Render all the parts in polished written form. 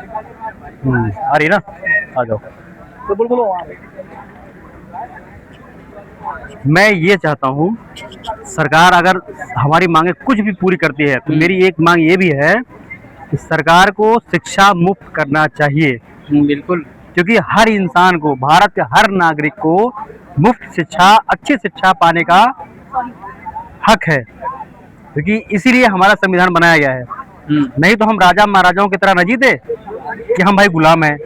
आ रही ना, आ जाओ। तो बोलो। मैं ये चाहता हूँ, सरकार अगर हमारी मांगे कुछ भी पूरी करती है तो मेरी एक मांग ये भी है कि सरकार को शिक्षा मुफ्त करना चाहिए। बिल्कुल। क्योंकि हर इंसान को, भारत के हर नागरिक को मुफ्त शिक्षा, अच्छी शिक्षा पाने का हक है, क्योंकि इसीलिए हमारा संविधान बनाया गया है। नहीं तो हम राजा महाराजाओं की तरह न जीते कि हम भाई गुलाम हैं,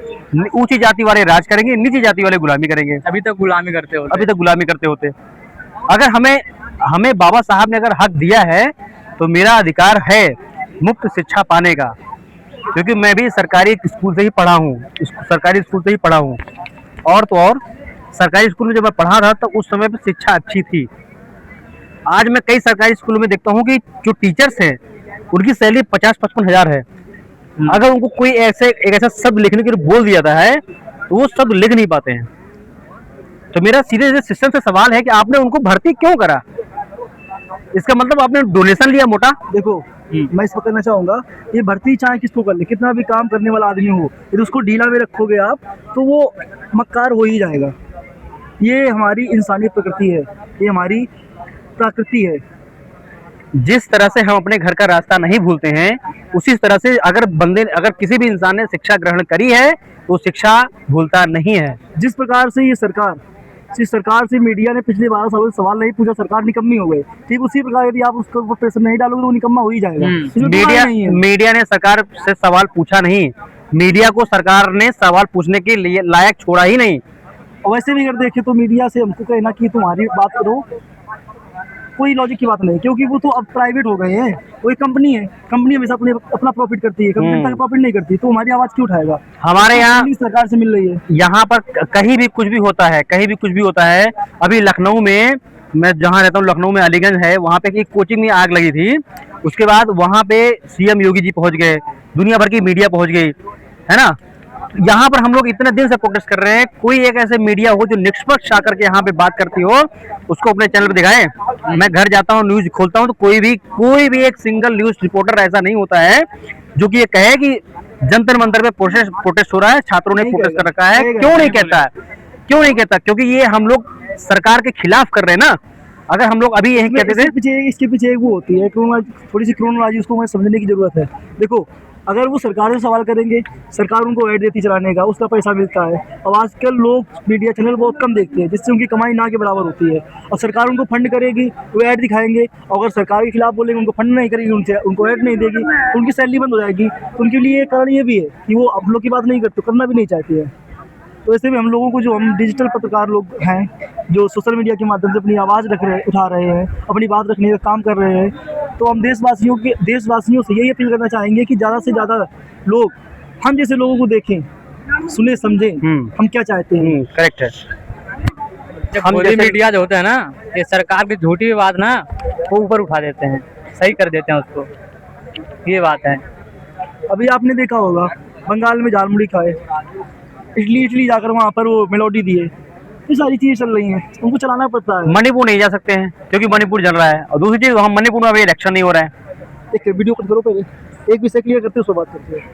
ऊंची जाति वाले राज करेंगे, नीची जाति वाले गुलामी करेंगे। अभी तक गुलामी करते होते। अभी तक गुलामी करते होते। अगर हमें बाबा साहब ने अगर हक दिया है तो मेरा अधिकार है मुफ्त शिक्षा पाने का, क्योंकि मैं भी सरकारी स्कूल से ही पढ़ा हूँ, सरकारी स्कूल से ही पढ़ा हूँ। और तो और सरकारी स्कूल में जब मैं पढ़ा था तो उस समय पे शिक्षा अच्छी थी। आज मैं कई सरकारी स्कूलों में देखता हूँ कि जो टीचर्स हैं उनकी सैलरी 50-55 हजार है। अगर उनको कोई एक ऐसा शब्द लिखने के लिए बोल दिया जाता है तो वो शब्द लिख नहीं पाते हैं। तो मेरा सीधे सीधे सिस्टम से सवाल है कि आपने उनको भर्ती क्यों करा? इसका मतलब आपने डोनेशन लिया मोटा। देखो, मैं इस पर कहना चाहूंगा, ये भर्ती चाहे किसको कर ले, कितना भी काम करने वाला आदमी हो, यदि उसको ढीला में रखोगे आप तो वो मक्कार हो ही जाएगा। ये हमारी इंसानी प्रकृति है, ये हमारी प्रकृति है। जिस तरह से हम अपने घर का रास्ता नहीं भूलते हैं, उसी तरह से अगर किसी भी इंसान ने शिक्षा ग्रहण करी है तो शिक्षा भूलता नहीं है। जिस प्रकार से ये सरकार से मीडिया ने पिछले 12 सालों से सवाल नहीं पूछा, सरकार निकम्मी हो गई। ठीक उसी प्रकार यदि आप उसको प्रेशर नहीं डालोगे तो वो निकम्मा हो ही जाएगा। मीडिया ने सरकार से सवाल पूछा नहीं, मीडिया को सरकार ने सवाल पूछने के लिए लायक छोड़ा ही नहीं। वैसे भी अगर देखें तो मीडिया से हमको कहना कि तुम्हारी बात करो, कोई लॉजिक की बात नहीं, क्योंकि वो तो अब प्राइवेट हो गए हैं। वो एक कंपनी है, कंपनी हमेशा अपना प्रॉफिट करती है, कंपनी का प्रॉफिट नहीं करती, तो हमारी आवाज क्यों उठाएगा? हमारे यहाँ सरकार से मिल रही है। यहाँ पर कहीं भी कुछ भी होता है, कहीं भी कुछ भी होता है। अभी लखनऊ में, मैं जहाँ रहता हूँ लखनऊ में अलीगंज है, वहाँ पे एक कोचिंग में आग लगी थी। उसके बाद वहाँ पे सीएम योगी जी पहुँच गए, दुनिया भर की मीडिया पहुँच गई, है ना। यहाँ पर हम लोग इतने दिन से प्रोटेस्ट कर रहे हैं, कोई एक ऐसे मीडिया हो जो निष्पक्ष आकर के यहाँ पे बात करती हो, उसको अपने चैनल पे दिखाएं। मैं घर जाता हूँ, न्यूज खोलता हूँ तो कोई भी एक सिंगल न्यूज रिपोर्टर ऐसा नहीं होता है जो कि ये कहे कि जंतर मंतर पे प्रोटेस्ट हो रहा है, छात्रों ने प्रोटेस्ट कर रखा है। क्यों नहीं कहता? क्योंकि ये हम लोग सरकार के खिलाफ कर रहे हैं ना। अगर हम लोग अभी यही कहते थे, इसके पीछे एक वो होती है थोड़ी सी क्रोनोलॉजी, उसको हमें समझने की जरूरत है। देखो, अगर वो सरकार से सवाल करेंगे, सरकार उनको ऐड देती चलाने का, उसका पैसा मिलता है। अब आजकल लोग मीडिया चैनल बहुत कम देखते हैं, जिससे उनकी कमाई ना के बराबर होती है। और सरकार उनको फंड करेगी, वो ऐड दिखाएंगे, और अगर सरकार के खिलाफ बोलेंगे, उनको फंड नहीं करेगी, उनको ऐड नहीं देगी, उनकी सैलरी बंद हो जाएगी। तो उनके लिए कारण ये भी है कि वो हम लोग की बात नहीं करते, करना भी नहीं चाहती है। तो ऐसे में हम लोगों को, जो हम डिजिटल पत्रकार लोग हैं, जो सोशल मीडिया के माध्यम से अपनी आवाज़ उठा रहे हैं, अपनी बात रखने का काम कर रहे हैं, तो हम देशवासियों से यही अपील करना चाहेंगे कि ज़्यादा से ज़्यादा लोग हम जैसे लोगों को देखें, सुने, समझें हम क्या चाहते हैं। करेक्ट है। हम मीडिया जो होते हैं ना, ये सरकार की झूठी बात ना वो ऊपर उठा देते हैं, सही कर देते हैं उसको, ये बात है। अभी आपने देखा होगा, बंगाल में झालमुड़ी खाए, इटली जाकर वहाँ पर वो मेलोडी दिए, ये सारी चीजें चल रही हैं, उनको चलाना पड़ता है। मणिपुर नहीं जा सकते हैं क्योंकि मणिपुर जल रहा है। और दूसरी चीज, हम मणिपुर में अभी इलेक्शन नहीं हो रहा है। एक वीडियो कट करो पहले, एक विषय क्लियर करते हैं, उसके बाद करते हैं।